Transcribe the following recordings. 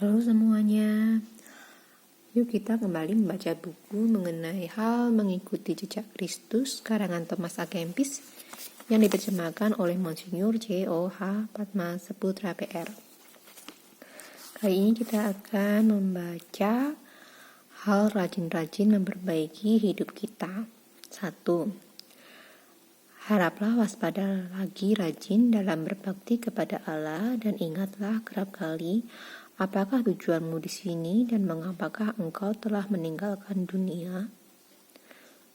Halo semuanya, yuk kita kembali membaca buku mengenai hal mengikuti jejak Kristus karangan Thomas A. Kempis yang diterjemahkan oleh Monsinyur J.O.H. Padmasaputra PR. Kali ini kita akan membaca hal rajin-rajin memperbaiki hidup kita. 1. Haraplah waspada lagi rajin dalam berbakti kepada Allah dan ingatlah kerap kali apakah tujuanmu di sini dan mengapakah engkau telah meninggalkan dunia?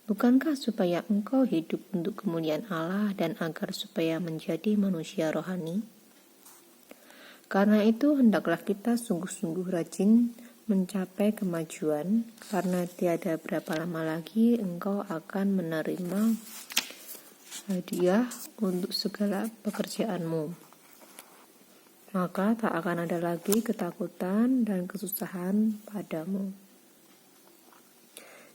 Bukankah supaya engkau hidup untuk kemuliaan Allah dan agar supaya menjadi manusia rohani? Karena itu hendaklah kita sungguh-sungguh rajin mencapai kemajuan, karena tiada berapa lama lagi engkau akan menerima hadiah untuk segala pekerjaanmu. Maka tak akan ada lagi ketakutan dan kesusahan padamu.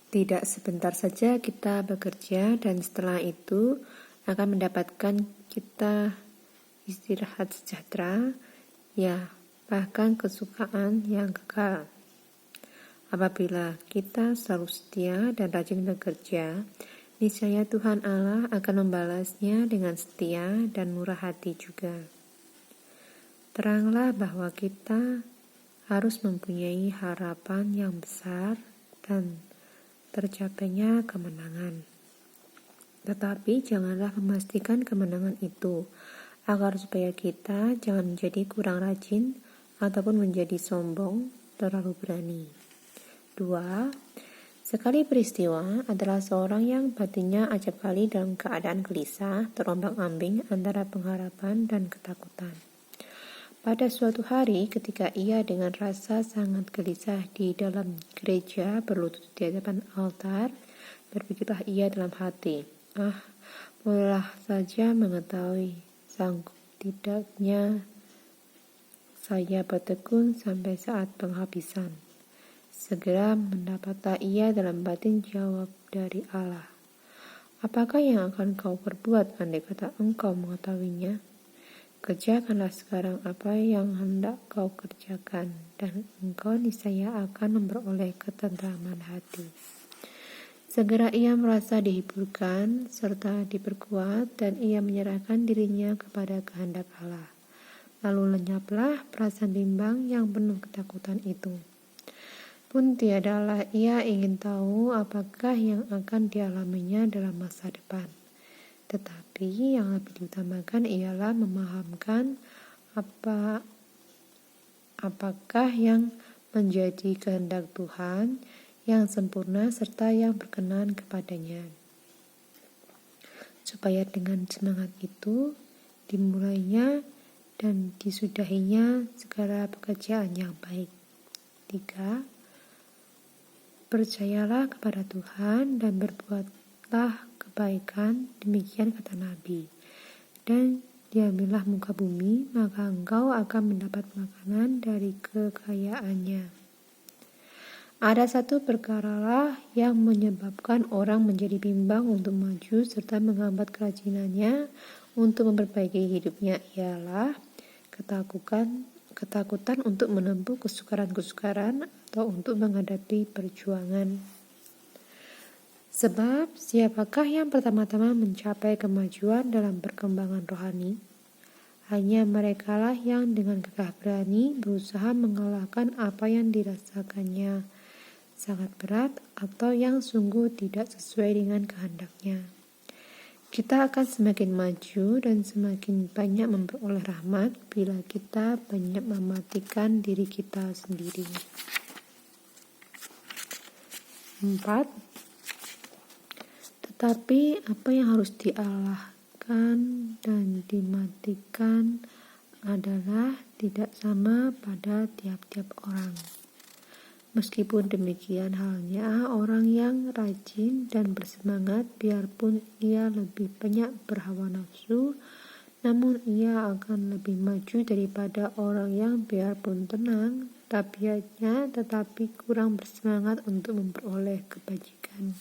Tidak sebentar saja kita bekerja dan setelah itu akan mendapatkan kita istirahat sejahtera, ya bahkan kesukaan yang kekal. Apabila kita selalu setia dan rajin bekerja, niscaya Tuhan Allah akan membalasnya dengan setia dan murah hati juga. Teranglah bahwa kita harus mempunyai harapan yang besar dan tercapainya kemenangan. Tetapi janganlah memastikan kemenangan itu, agar supaya kita jangan menjadi kurang rajin ataupun menjadi sombong, terlalu berani. 2. Sekali peristiwa adalah seorang yang batinnya acap kali dalam keadaan gelisah, terombang-ambing antara pengharapan dan ketakutan. Pada suatu hari ketika ia dengan rasa sangat gelisah di dalam gereja berlutut di hadapan altar, berpikirlah ia dalam hati, bolehlah saja mengetahui sanggup tidaknya saya bertekun sampai saat penghabisan. Segera mendapatlah ia dalam batin jawab dari Allah. Apakah yang akan kau perbuat andai kata engkau mengetahuinya? Kerjakanlah sekarang apa yang hendak kau kerjakan, dan engkau niscaya akan memperoleh ketentraman hati. Segera ia merasa dihiburkan serta diperkuat, dan ia menyerahkan dirinya kepada kehendak Allah. Lalu lenyaplah perasaan bimbang yang penuh ketakutan itu. Pun tiadalah ia ingin tahu apakah yang akan dialaminya dalam masa depan. Tetapi yang lebih diutamakan ialah memahamkan apakah yang menjadi kehendak Tuhan yang sempurna serta yang berkenan kepadanya. Supaya dengan semangat itu dimulainya dan disudahinya segala pekerjaan yang baik. 3. Percayalah kepada Tuhan dan berbuatlah kebaikan, demikian kata Nabi. Dan diambillah muka bumi, maka engkau akan mendapat makanan dari kekayaannya. Ada satu perkaralah yang menyebabkan orang menjadi bimbang untuk maju serta menghambat kerajinannya untuk memperbaiki hidupnya, ialah ketakutan untuk menempuh kesukaran-kesukaran atau untuk menghadapi perjuangan. Sebab siapakah yang pertama-tama mencapai kemajuan dalam perkembangan rohani? Hanya merekalah yang dengan gagah berani berusaha mengalahkan apa yang dirasakannya sangat berat atau yang sungguh tidak sesuai dengan kehendaknya. Kita akan semakin maju dan semakin banyak memperoleh rahmat bila kita banyak mematikan diri kita sendiri. 4. Tetapi apa yang harus dialahkan dan dimatikan adalah tidak sama pada tiap-tiap orang. Meskipun demikian halnya orang yang rajin dan bersemangat, biarpun ia lebih banyak berhawa nafsu, namun ia akan lebih maju daripada orang yang biarpun tenang tabiatnya tetapi kurang bersemangat untuk memperoleh kebajikan.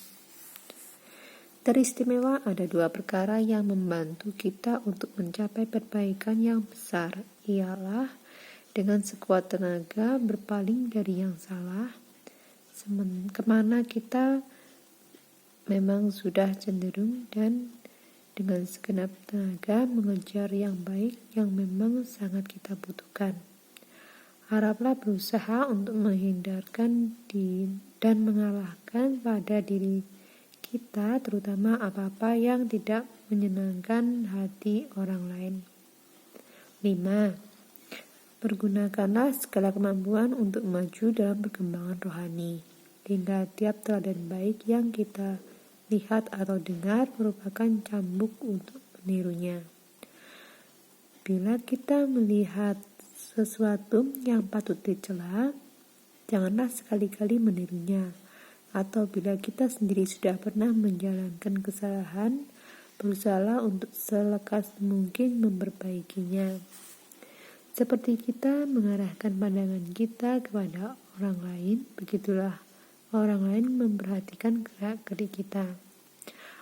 Teristimewa ada dua perkara yang membantu kita untuk mencapai perbaikan yang besar, ialah dengan sekuat tenaga berpaling dari yang salah, kemana kita memang sudah cenderung, dan dengan segenap tenaga mengejar yang baik yang memang sangat kita butuhkan. Haraplah berusaha untuk menghindarkan dan mengalahkan pada diri kita, terutama apa-apa yang tidak menyenangkan hati orang lain. 5. Pergunakanlah segala kemampuan untuk maju dalam perkembangan rohani, hingga tiap teladan baik yang kita lihat atau dengar merupakan cambuk untuk menirunya. Bila kita melihat sesuatu yang patut dicela, janganlah sekali-kali menirunya. Atau bila kita sendiri sudah pernah menjalankan kesalahan, berusahalah untuk selekas mungkin memperbaikinya. Seperti kita mengarahkan pandangan kita kepada orang lain, begitulah orang lain memperhatikan gerak-gerik kita.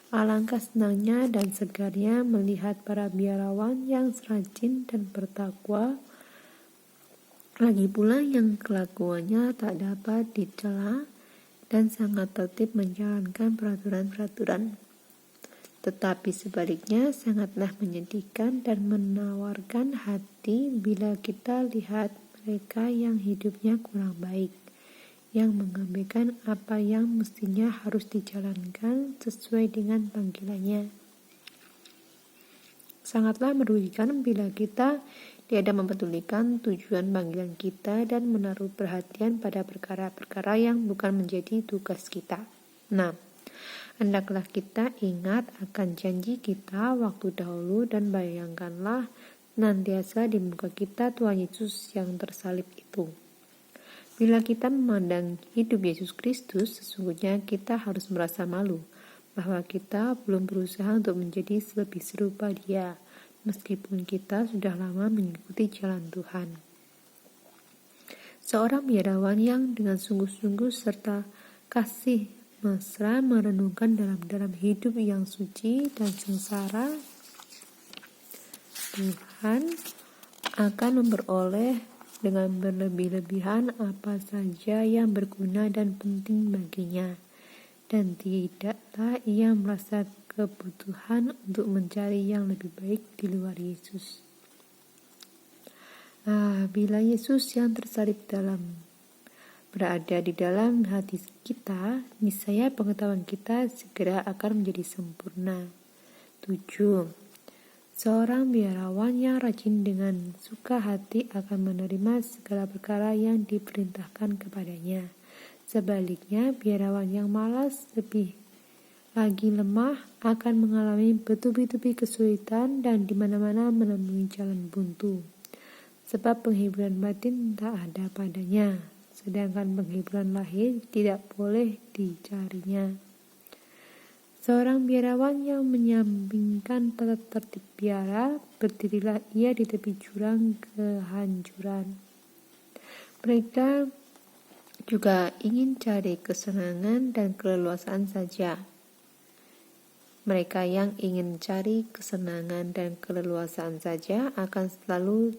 Alangkah senangnya dan segarnya melihat para biarawan yang rajin dan bertakwa, lagi pula yang kelakuannya tak dapat dicela dan sangat tertib menjalankan peraturan-peraturan. Tetapi sebaliknya sangatlah menyedihkan dan menawarkan hati bila kita lihat mereka yang hidupnya kurang baik, yang mengabaikan apa yang mestinya harus dijalankan sesuai dengan panggilannya. Sangatlah merugikan bila kita tidak mempedulikan tujuan panggilan kita dan menaruh perhatian pada perkara-perkara yang bukan menjadi tugas kita. 6. Hendaklah kita ingat akan janji kita waktu dahulu dan bayangkanlah senantiasa di muka kita Tuhan Yesus yang tersalib itu. Bila kita memandang hidup Yesus Kristus, sesungguhnya kita harus merasa malu bahwa kita belum berusaha untuk menjadi lebih serupa Dia, meskipun kita sudah lama mengikuti jalan Tuhan. Seorang biarawan yang dengan sungguh-sungguh serta kasih mesra merenungkan dalam hidup yang suci dan sengsara, Tuhan akan memperoleh dengan berlebih-lebihan apa saja yang berguna dan penting baginya, dan tidaklah ia merasa kebutuhan untuk mencari yang lebih baik di luar Yesus. Bila Yesus yang tersalib berada di dalam hati kita, niscaya pengetahuan kita segera akan menjadi sempurna. 7. Seorang biarawan yang rajin dengan suka hati akan menerima segala perkara yang diperintahkan kepadanya. Sebaliknya, biarawan yang malas lebih lagi lemah akan mengalami bertubi-tubi kesulitan dan di mana-mana menemui jalan buntu. Sebab penghiburan batin tak ada padanya, sedangkan penghiburan lahir tidak boleh dicarinya. Seorang biarawan yang menyampingkan tata tertib biara, berdirilah ia di tepi jurang kehancuran. Mereka juga ingin cari kesenangan dan keleluasaan saja. Mereka yang ingin cari kesenangan dan keleluasaan saja akan selalu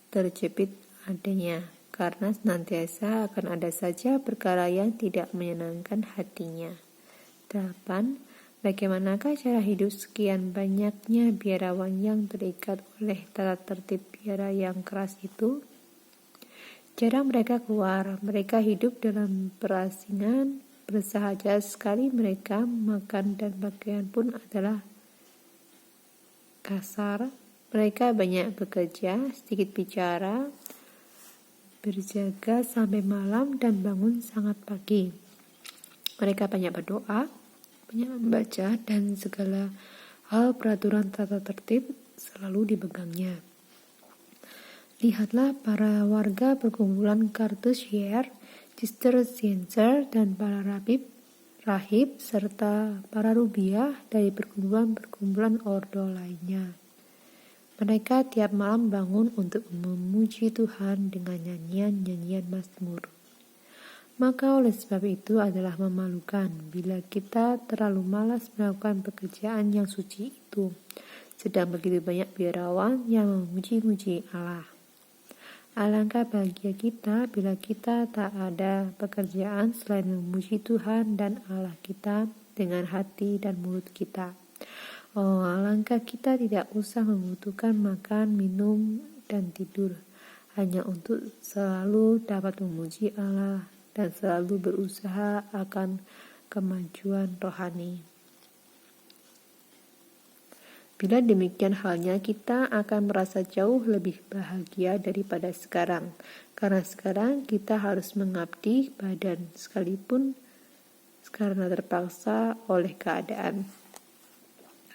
terjepit adanya, karena senantiasa akan ada saja perkara yang tidak menyenangkan hatinya. 8. Bagaimanakah cara hidup sekian banyaknya biarawan yang terikat oleh tata tertib biara yang keras itu? Jarang mereka keluar, mereka hidup dalam perasingan, bersahaja sekali mereka, makan dan pakaian pun adalah kasar. Mereka banyak bekerja, sedikit bicara, berjaga sampai malam dan bangun sangat pagi. Mereka banyak berdoa, banyak membaca, dan segala hal peraturan tata tertib selalu dipegangnya. Lihatlah para warga perkumpulan Carthusier, Cistercienser, dan para rahib, serta para rubiah dari perkumpulan ordo lainnya. Mereka tiap malam bangun untuk memuji Tuhan dengan nyanyian-nyanyian mazmur. Maka oleh sebab itu adalah memalukan bila kita terlalu malas melakukan pekerjaan yang suci itu, sedang begitu banyak biarawan yang memuji-muji Allah. Alangkah bahagia kita bila kita tak ada pekerjaan selain memuji Tuhan dan Allah kita dengan hati dan mulut kita. Oh, alangkah kita tidak usah membutuhkan makan, minum, dan tidur, hanya untuk selalu dapat memuji Allah dan selalu berusaha akan kemajuan rohani. Bila demikian halnya, kita akan merasa jauh lebih bahagia daripada sekarang. Karena sekarang kita harus mengabdi badan sekalipun karena terpaksa oleh keadaan.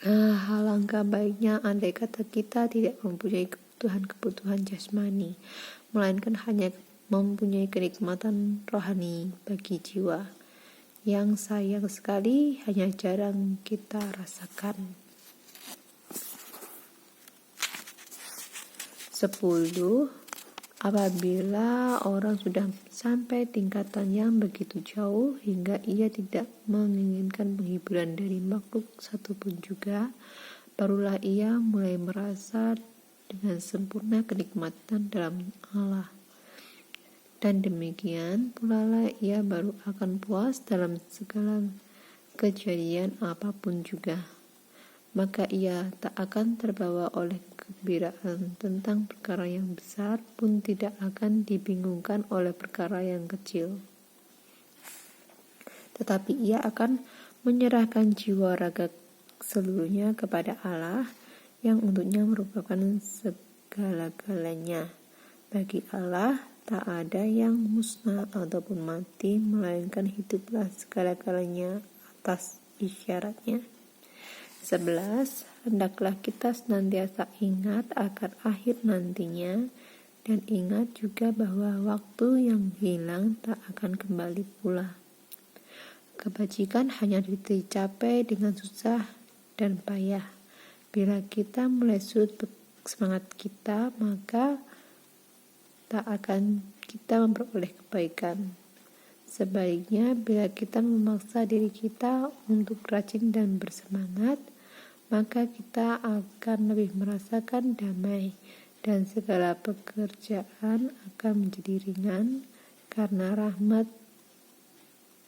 Alangkah baiknya andai kata kita tidak mempunyai kebutuhan jasmani, melainkan hanya mempunyai kenikmatan rohani bagi jiwa, yang sayang sekali hanya jarang kita rasakan. 10. Apabila orang sudah sampai tingkatan yang begitu jauh hingga ia tidak menginginkan penghiburan dari makhluk satupun juga, barulah ia mulai merasa dengan sempurna kenikmatan dalam Allah. Dan demikian pula lah ia baru akan puas dalam segala kejadian apapun juga. Maka ia tak akan terbawa oleh kegembiraan tentang perkara yang besar, pun tidak akan dibingungkan oleh perkara yang kecil. Tetapi ia akan menyerahkan jiwa raga seluruhnya kepada Allah, yang untuknya merupakan segala-galanya. Bagi Allah tak ada yang musnah ataupun mati, melainkan hiduplah segala-galanya atas isyaratnya. 11. Hendaklah kita senantiasa ingat akan akhir nantinya, dan ingat juga bahwa waktu yang hilang tak akan kembali pula. Kebajikan hanya dicapai dengan susah dan payah. Bila kita mulai surut semangat kita, maka tak akan kita memperoleh kebaikan. Sebaliknya, bila kita memaksa diri kita untuk rajin dan bersemangat, maka kita akan lebih merasakan damai, dan segala pekerjaan akan menjadi ringan karena rahmat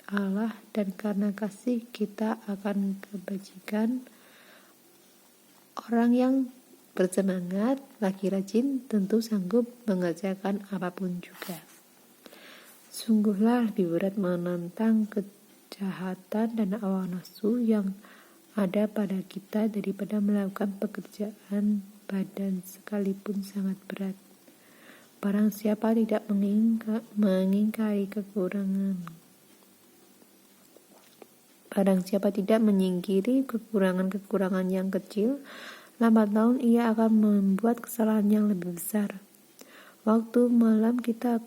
Allah dan karena kasih kita akan kebajikan. Orang yang bersemangat lagi rajin tentu sanggup mengerjakan apapun juga. Sungguhlah lebih berat menentang kejahatan dan hawa nafsu yang ada pada kita daripada melakukan pekerjaan badan sekalipun sangat berat. Barang siapa tidak mengingkari kekurangan, barang siapa tidak menyingkiri kekurangan yang kecil, lambat laun ia akan membuat kesalahan yang lebih besar. Waktu malam kita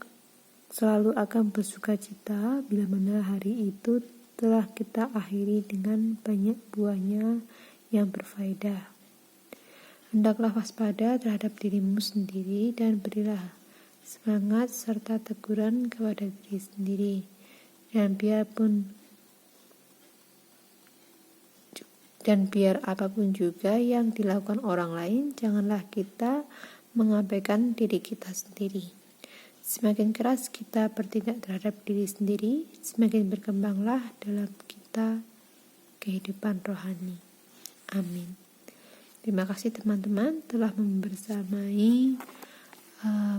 selalu akan bersukacita bila mana hari itu telah kita akhiri dengan banyak buahnya yang berfaedah. Hendaklah waspada terhadap dirimu sendiri dan berilah semangat serta teguran kepada diri sendiri. Dan biar apapun juga yang dilakukan orang lain, janganlah kita mengabaikan diri kita sendiri. Semakin keras kita bertindak terhadap diri sendiri, semakin berkembanglah dalam kita kehidupan rohani. Amin. Terima kasih teman-teman telah membersamai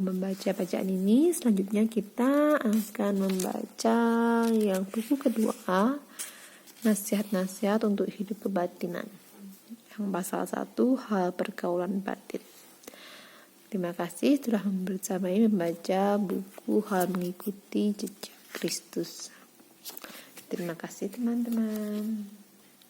membaca bacaan ini. Selanjutnya kita akan membaca yang buku kedua, Nasihat-nasihat untuk hidup kebatinan. Yang pasal 1, hal pergaulan batin. Terima kasih telah bersamai membaca buku Hal Mengikuti Jejak Kristus. Terima kasih teman-teman.